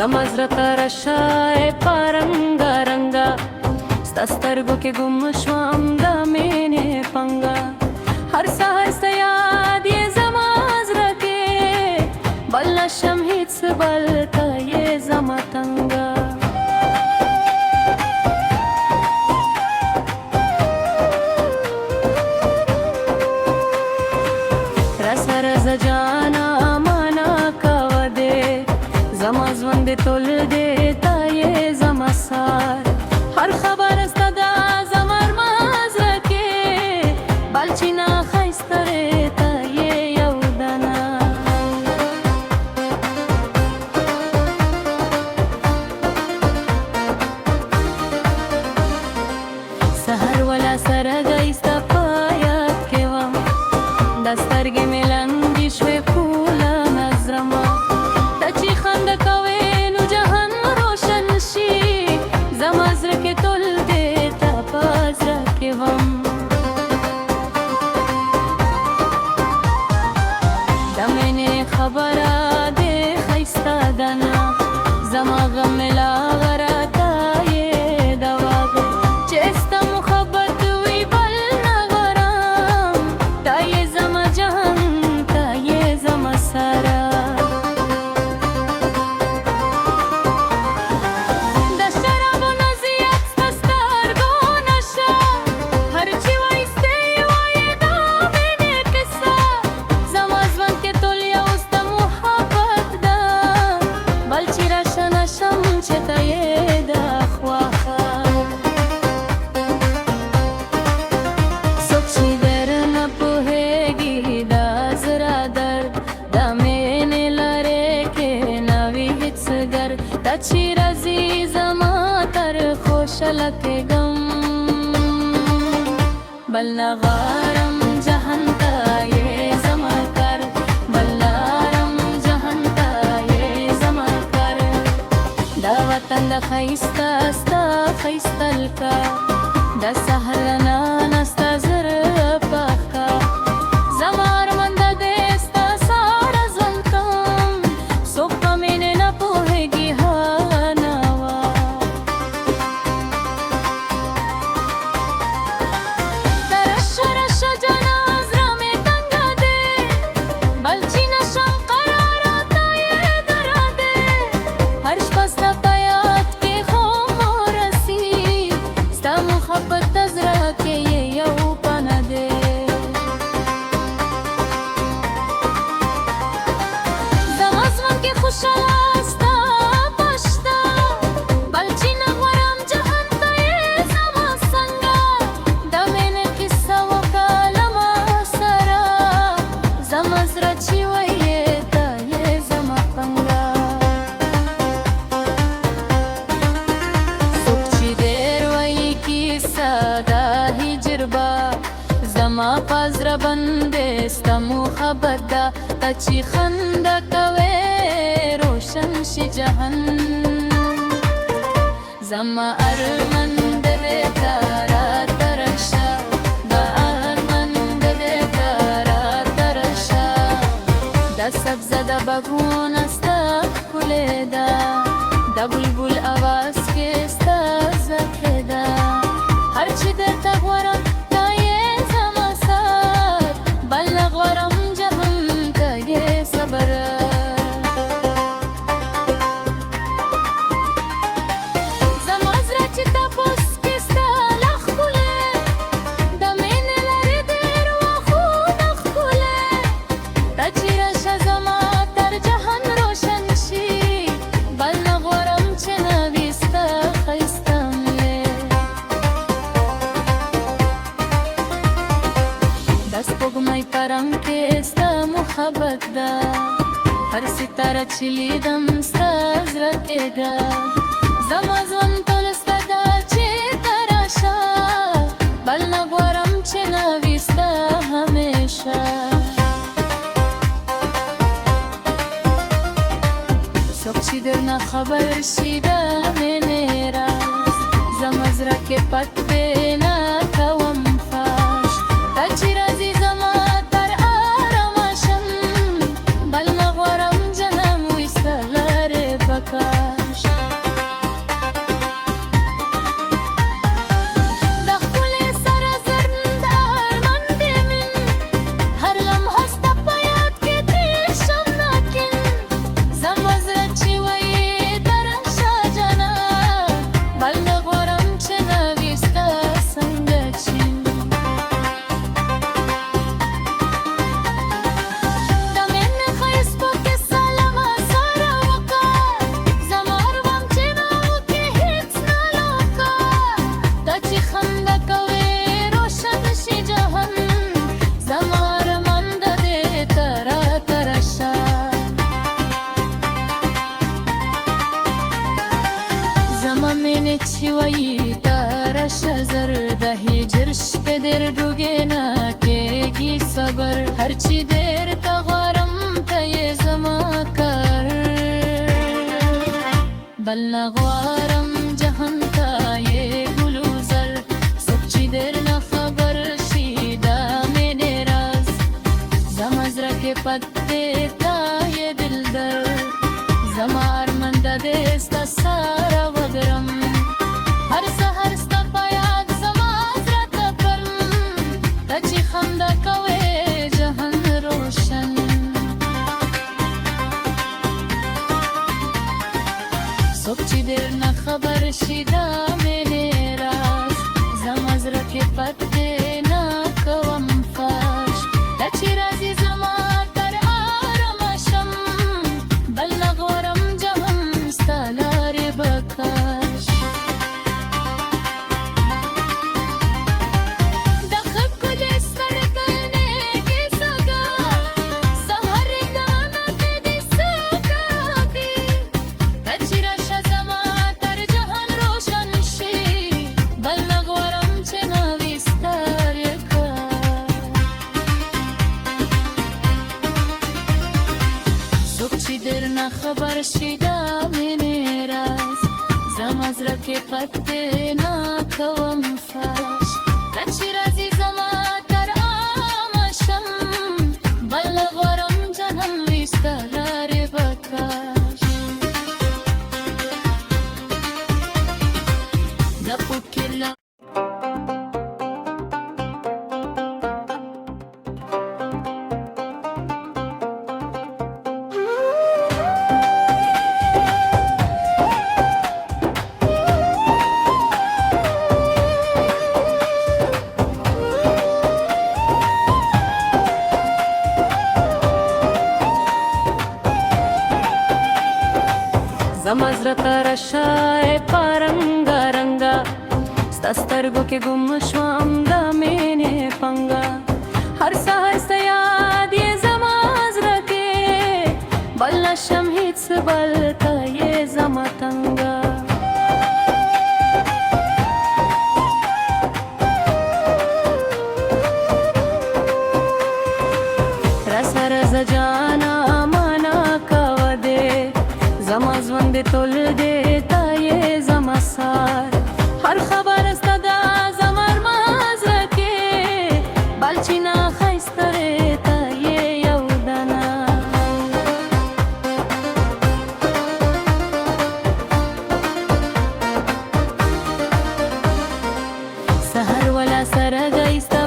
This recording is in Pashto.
زما زړه ته راشئ په رنګه رنګه ستا سترګو کې ګم شوم د مینې پنګه هر سهار ستا یاد یې زما زړه کې بل نشم هېڅ بل ته یې زما تنګه راسره زه جانا مانا کوه دې زما ژوند دې ټول دې تا یې زما سار هر خبره ستا ده زما ارمان زړه کې بل چې نه ښایسته دی ته یې یو دانه سهار ولا سره دی ستا په یاد کې وم دا سترګې مې لنډې شوې پوله نظرمه ته چې خنده کوې نو جهان روشن شي زما زړه کې ټول دې تا په زړه کې وم د مینې خبره دې ښایسته ده نه زما غم مې لا غراته یې دوا ده چې ستا محبت وي بل نه غرام تا یې زما جهان تا یې زما سره د شرابو نه زیات ستا سترګو نشه هر چې وایستې وایې دا مینې کیسه زما ژوند کې ټول یو ستا محبت ده بل چې راشه نشم چې ته یې ده خواښه څوک چې درنه پوهېږي دا زړه درد د مینې لارې کې نه وي هېڅ ګر دا چې راځي زما تر خوشحاله کېږم بل نه غواړم جهان ته یې زما کار بل لارم جهان ته یې زما کار دا وطن د ښایسته ستا ښایسته لکه د سهار نه ستا زړه پاکه زما ارمان ده دې ستا ساړه ژوند کم څوک په مینې نه پوهېږي هغه ناوه ته راشه راشه جانا زړه مې تنګه دی بل چې نشم قراره ته یې دره دی هر شپه ستا په یاد کې خوب ورسي ستا محبت د زړه کې یې یو پناه دی زما ژوند کې خوشحاله ستا پشته بل چې نه غواړم جهان ته یې زما څنګه د مینې کیسه وکړه له ما سره زما زړه چې وایې ته یې زما پنګه څوک چې ډېر وایي کیسه د هجر به زما په زړه باندې ستا محبت ده ته چې خنده کوې روشن شي جهان زما ارمان ده دې ته راته راشه دا ارمان ده دې ته راته راشه دا سبزه د بګونه ستا ښکلې ده د بلبل اواز کې ستا زکې ده هر چې درته غواړم تا یې زما سات بل نه غواړم جهان ته یې صبر زما زړه چې تپوس کې ستا لا ښکلې د مینې لارې ډېر وختونه ښکلې ته چې راشه زما تر جهان روشن شي بل نه غواړم چې نه وي ستا ښایسته مې د سپوږمۍ په رنګ کې ستا محبت ده هر ستاره چې لیدم ستا زړه کې ده زما ژوند ټول ستا ده چې ته راشه بل نه غواړم چې نه وي ستا همیشه څوک چې درنه خبر شي د مینې راز زما زړه کې پټ دی نه کوم فاش ته چې راځي زما تر آرامه شم بل نه غواړم جنم وي ستا لارې پکار هرچی دیر تا غوارم ته یې زما کار بل نه غواړم جهان ته یې ګلو زر څوک چې دیر نه خبر شي دا مینې راز زما زړه کې پاتې تا یې دلدر زما ارمان د دې ستا سره وګرم هر سحر ستا په یاد زما زړه ته کرم ته چې خندا کوې جهان روشن څوک چې ډېر نه خبر شي دا مینې راز زما زړه کې پاتې نه کوم فاش ته چې راځې زما تر آرامه شم بل نه غواړم جهان ستا لارې به کاش د ښه ښکلې سترګې کیسه ده سهار ګانا کې دې څوکه دي ته چې راشه زما تر جهان روشن شي بل نه غواړم چې ناوې ستار یې څوک چې ډېر نه خبر شي دا مینې راز زما زړه کې پاتې نه کوم فاش ته چې راځې زما تر آرامه شم بل نه غواړم جهان وي ستا لارې به کاش ګپو کې لا زما زړه ته راشه په رنګه رنګه ستا سترګو کې ګم شوم د مینې پنګه هر سهار ستا یاد یې زما زړه کې بل نه شم هېڅ بل ته یې زما تنګه راسره زه جانا مانا کوه دې زما ژوند دې ټول دې ته یې زما سار هر خبره ستا ده زما ارمان زړه کې بل چې نه ښایسته دی ته یې یو دانه سهار والا سره ګۍ ستا